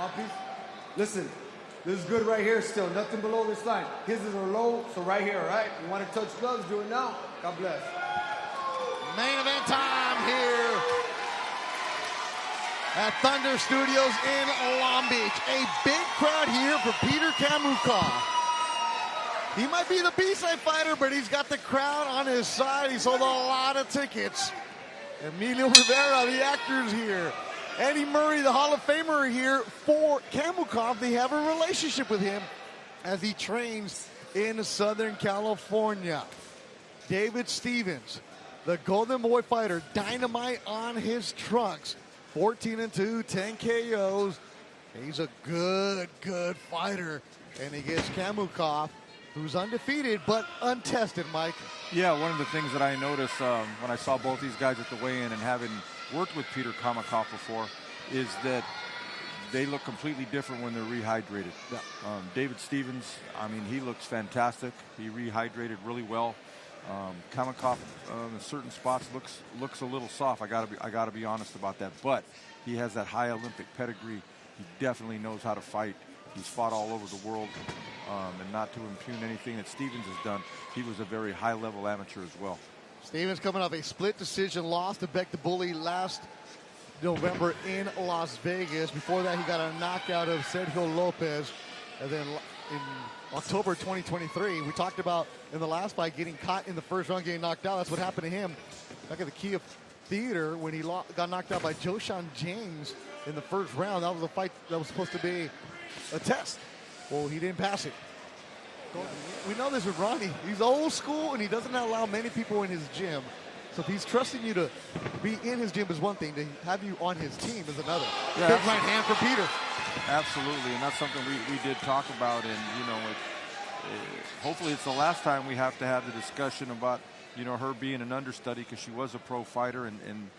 Mouthpiece. Listen, this is good right here still. Nothing below this line. His is are low, so right here, all right? You want to touch gloves, do it now. God bless. Main event time here at Thunder Studios in Long Beach. A big crowd here for Petr Khamukov. He might be the B-side fighter, but he's got the crowd on his side. He sold a lot of tickets. Emilio Rivera, the actor's here. Eddie Murray, the Hall of Famer, here for Khamukov. They have a relationship with him as he trains in Southern California. David Stevens, the Golden Boy fighter, dynamite on his trunks. 14-2, 10 KOs. He's a good fighter. And he gets Khamukov, who's undefeated but untested, Mike. Yeah, one of the things that I noticed when I saw both these guys at the weigh-in and having worked with Petr Khamukov before is that they look completely different when they're rehydrated. Yeah. David Stevens, I mean, he looks fantastic. He rehydrated really well. Khamukov in certain spots looks a little soft. I gotta be honest about that. But he has that high Olympic pedigree. He definitely knows how to fight. He's fought all over the world. And not to impugn anything that Stevens has done, he was a very high-level amateur as well. Stevens coming off a split decision loss to Beck the Bully last November in Las Vegas. Before that, he got a knockout of Sergio Lopez. And then in October 2023, we talked about in the last fight getting caught in the first round, getting knocked out. That's what happened to him back at the Kia Theater when he got knocked out by Joshan James in the first round. That was a fight that was supposed to be a test. Well, he didn't pass it. We know this with Ronnie. He's old school, and he doesn't allow many people in his gym. So if he's trusting you to be in his gym is one thing. To have you on his team is another. Yeah, big right hand for Petr. Absolutely, and that's something we did talk about. And, you know, hopefully it's the last time we have to have the discussion about, you know, her being an understudy because she was a pro fighter and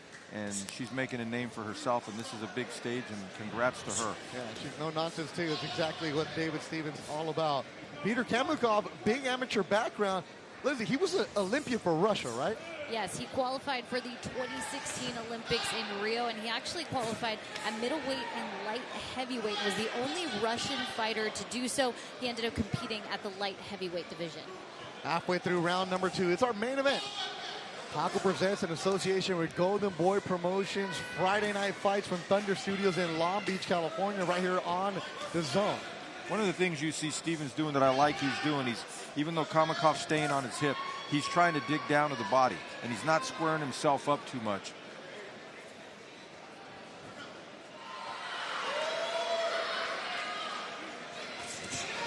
she's making a name for herself, and this is a big stage, and congrats to her. Yeah, she's no nonsense too. That's exactly what David Stevens is all about. Petr Khamukov, big amateur background. Lizzie, he was an Olympian for Russia, right? Yes, he qualified for the 2016 Olympics in Rio, and he actually qualified at middleweight and light heavyweight. Was the only Russian fighter to do so. He ended up competing at the light heavyweight division. Halfway through round number 2, it's our main event. Taco presents in association with Golden Boy Promotions. Friday night fights from Thunder Studios in Long Beach, California, right here on the Zone. One of the things you see Stevens doing that I like he's doing, even though Khamukov's staying on his hip, he's trying to dig down to the body, and he's not squaring himself up too much.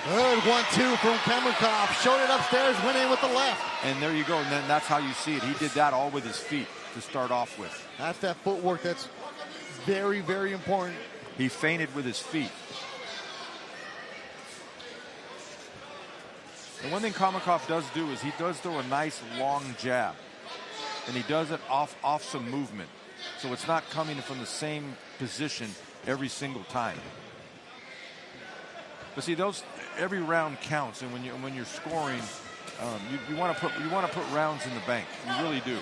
Good 1-2 from Khamukov. Showed it upstairs, went in with the left. And there you go, and then that's how you see it. He did that all with his feet to start off with. That's that footwork that's very, very important. He feinted with his feet. And one thing Khamukov does do is he does throw a nice long jab. And he does it off some movement. So it's not coming from the same position every single time. But see, every round counts, and when you're scoring, you want to put rounds in the bank. You really do.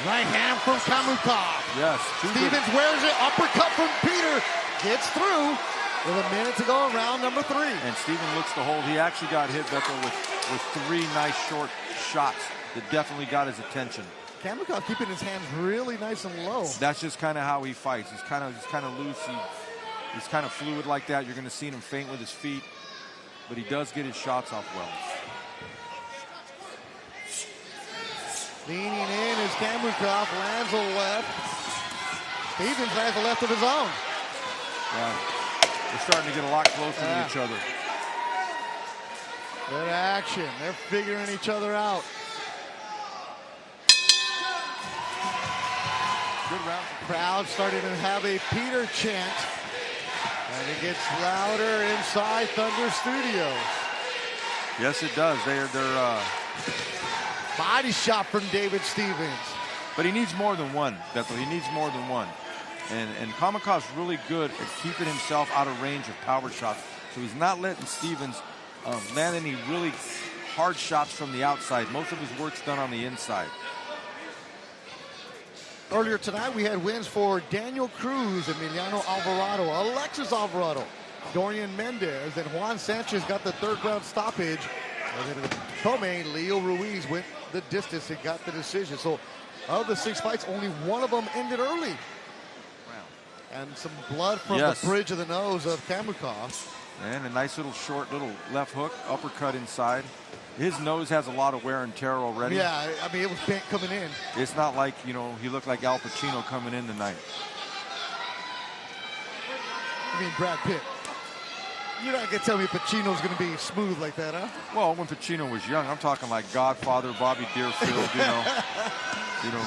Right hand from Khamukov. Yes. Stevens wears it. Uppercut from Petr. Gets through with a minute to go in round number 3. And Stevens looks to hold. He actually got hit, Beto, with 3 nice short shots that definitely got his attention. Khamukov keeping his hands really nice and low. That's just kind of how he fights. He's kind of loose. He's kind of fluid like that. You're going to see him feint with his feet, but he does get his shots off well. Leaning in is Khamukov, lands a left. Stevens lands a left of his own. Yeah, they're starting to get a lot closer to each other. Good action. They're figuring each other out. Good round. Crowd starting to have a Petr chant. And it gets louder inside Thunder Studios. Yes, it does. They're body shot from David Stevens. But he needs more than one, Bethel. He needs more than one. And Khamukov's really good at keeping himself out of range of power shots. So he's not letting Stevens land any really hard shots from the outside. Most of his work's done on the inside. Earlier tonight, we had wins for Daniel Cruz, Emiliano Alvarado, Alexis Alvarado, Dorian Mendez, and Juan Sanchez got the third round stoppage. And then the co-main, Leo Ruiz went the distance and got the decision. So of the 6 fights, only one of them ended early. Wow. And some blood from the bridge of the nose of Khamukov. And a nice little short little left hook, uppercut inside. His nose has a lot of wear and tear already. Yeah, I mean, it was bent coming in. It's not like, you know, he looked like Al Pacino coming in tonight. I mean, Brad Pitt. You're not going to tell me Pacino's going to be smooth like that, huh? Well, when Pacino was young, I'm talking like Godfather, Bobby Deerfield, you know,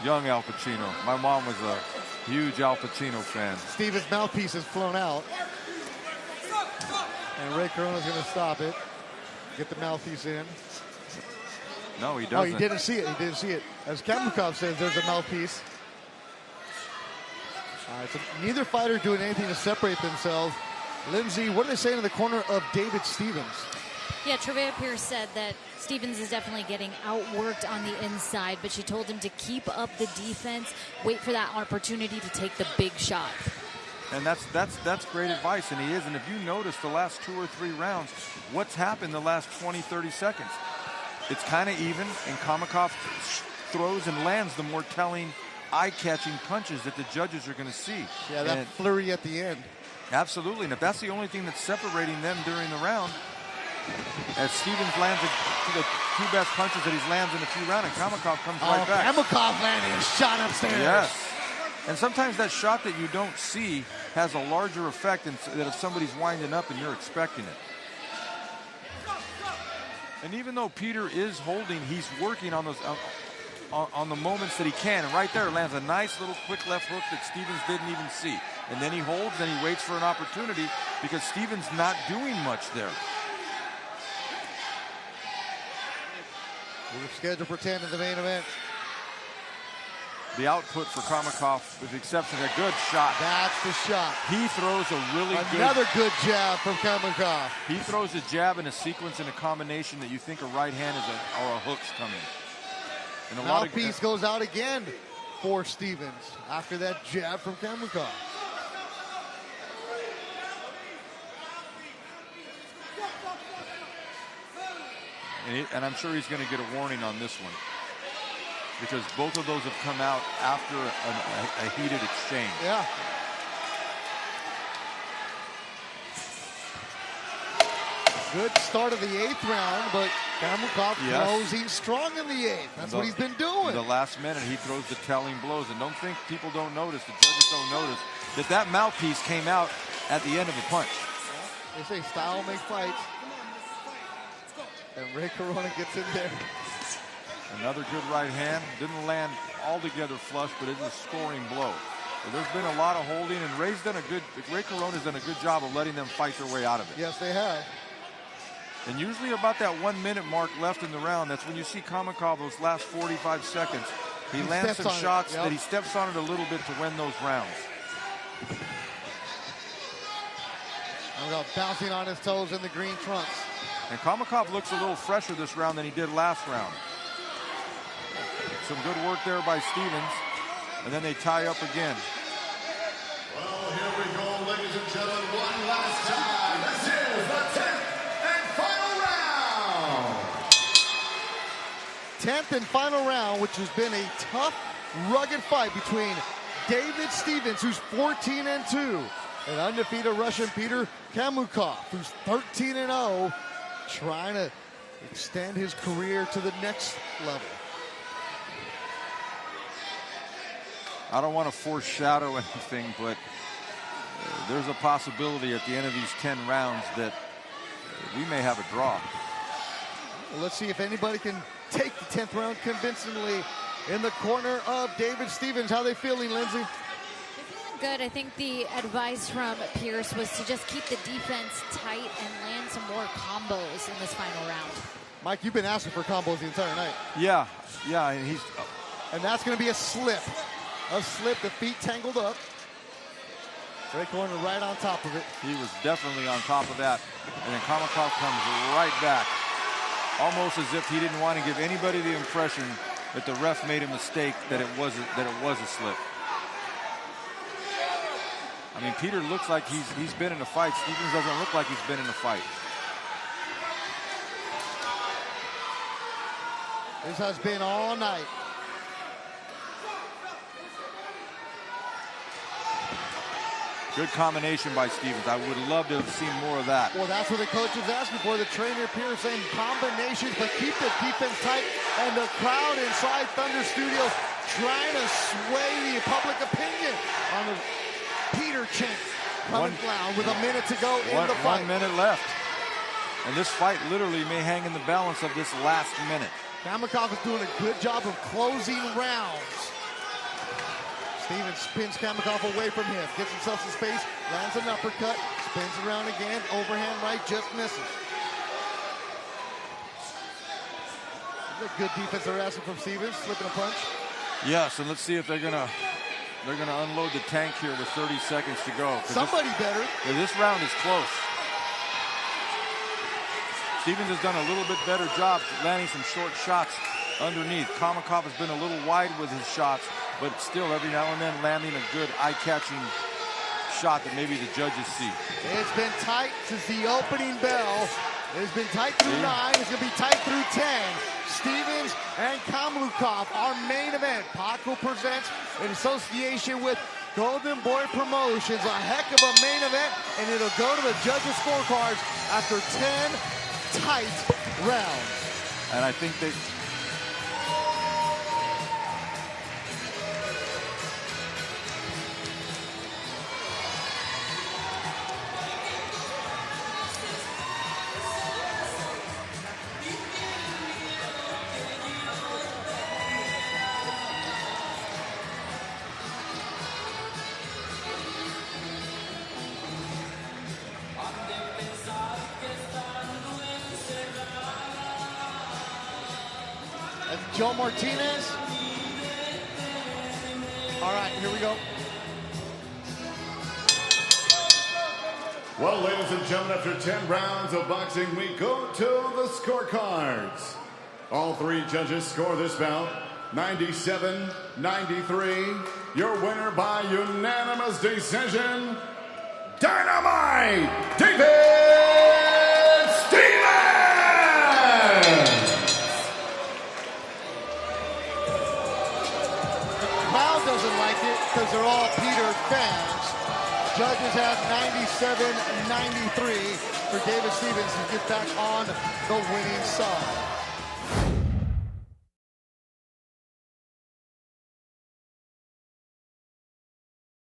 young Al Pacino. My mom was a huge Al Pacino fan. Steven's mouthpiece has flown out. And Ray Corona's going to stop it. Get the mouthpiece in. No, he doesn't. Oh, he didn't see it. He didn't see it. As Khamukov says, there's a mouthpiece. All right, so neither fighter doing anything to separate themselves. Lindsay, what are they saying in the corner of David Stevens? Yeah, Trevea Pierce said that Stevens is definitely getting outworked on the inside, but she told him to keep up the defense, wait for that opportunity to take the big shot. And that's great advice, and he is. And if you notice the last 2 or 3 rounds, what's happened the last 20, 30 seconds? It's kind of even, and Khamukov throws and lands the more telling, eye-catching punches that the judges are going to see. Yeah, that flurry at the end. Absolutely, and if that's the only thing that's separating them during the round, as Stevens lands the 2 best punches that he's landed in a few rounds, and Khamukov comes right back. Khamukov landing a shot upstairs. Yes. And sometimes that shot that you don't see has a larger effect than if somebody's winding up and you're expecting it. And even though Peter is holding, he's working on those on the moments that he can. And right there lands a nice little quick left hook that Stevens didn't even see. And then he holds, and he waits for an opportunity because Stevens not doing much there. We're scheduled for 10 in the main event. The output for Khamukov, with the exception of a good shot. That's the shot. He throws another good jab from Khamukov. He throws a jab in a sequence and a combination that you think a right hand or a hook's coming. And a mouthpiece goes out again for Stevens after that jab from Khamukov. And I'm sure he's going to get a warning on this one, because both of those have come out after a heated exchange. Yeah. Good start of the 8th round, but Khamukov closing strong in the 8th. That's what he's been doing. The last minute, he throws the telling blows. And don't think people don't notice, the judges don't notice, that mouthpiece came out at the end of the punch. They say style makes fights. And Ray Corona gets in there. Another good right hand. Didn't land altogether flush, but it's a scoring blow. So there's been a lot of holding, and Ray Corona's done a good job of letting them fight their way out of it. Yes, they have. And usually about that 1 minute mark left in the round, that's when you see Khamukov those last 45 seconds. He lands some shots that he steps on it a little bit to win those rounds. Bouncing on his toes in the green trunks. And Khamukov looks a little fresher this round than he did last round. Some good work there by Stevens. And then they tie up again. Well, here we go, ladies and gentlemen, one last time. This is the 10th and final round. 10th and final round, which has been a tough, rugged fight between David Stevens, who's 14-2, and undefeated Russian Petr Khamukov, who's 13-0, trying to extend his career to the next level. I don't want to foreshadow anything, but there's a possibility at the end of these 10 rounds that we may have a draw. Well, let's see if anybody can take the 10th round convincingly. In the corner of David Stevens, how they feeling, Lindsay? They're feeling good. I think the advice from Pierce was to just keep the defense tight and land some more combos in this final round. Mike, you've been asking for combos the entire night. Yeah, and that's going to be a slip. The feet tangled up. Ray Corona right on top of it. He was definitely on top of that. And then Khamukov comes right back. Almost as if he didn't want to give anybody the impression that the ref made a mistake, that it was a slip. I mean, Peter looks like he's been in a fight. Stevens doesn't look like he's been in a fight. This has been all night. Good combination by Stevens. I would love to have seen more of that. Well, that's what the coach is asking for. The trainer Pierce saying combinations, but keep the defense tight. And the crowd inside Thunder Studios trying to sway the public opinion on the Peter chant coming down with a minute to go in the fight. 1 minute left. And this fight literally may hang in the balance of this last minute. Khamukov is doing a good job of closing rounds. Stevens spins Khamukov away from him, gets himself some space, lands an uppercut, spins around again, overhand right, just misses. This is a good defense they're asking from Stevens, slipping a punch. Yes, and let's see if they're gonna unload the tank here with 30 seconds to go. Somebody better. This round is close. Stevens has done a little bit better job landing some short shots underneath. Khamukov has been a little wide with his shots, but still every now and then landing a good eye-catching shot that maybe the judges see. It's been tight since the opening bell. It's been tight through 9. It's going to be tight through 10. Stevens and Khamukov, our main event. Paco presents in association with Golden Boy Promotions. A heck of a main event, and it'll go to the judges' scorecards after 10 tight rounds. And I think they... Joe Martinez. All right, here we go. Well, ladies and gentlemen, after 10 rounds of boxing, we go to the scorecards. All 3 judges score this bout 97-93. Your winner by unanimous decision, Dynamite David Stevens! Doesn't like it because they're all Peter fans. Judges have 97-93 for David Stevens to get back on the winning side.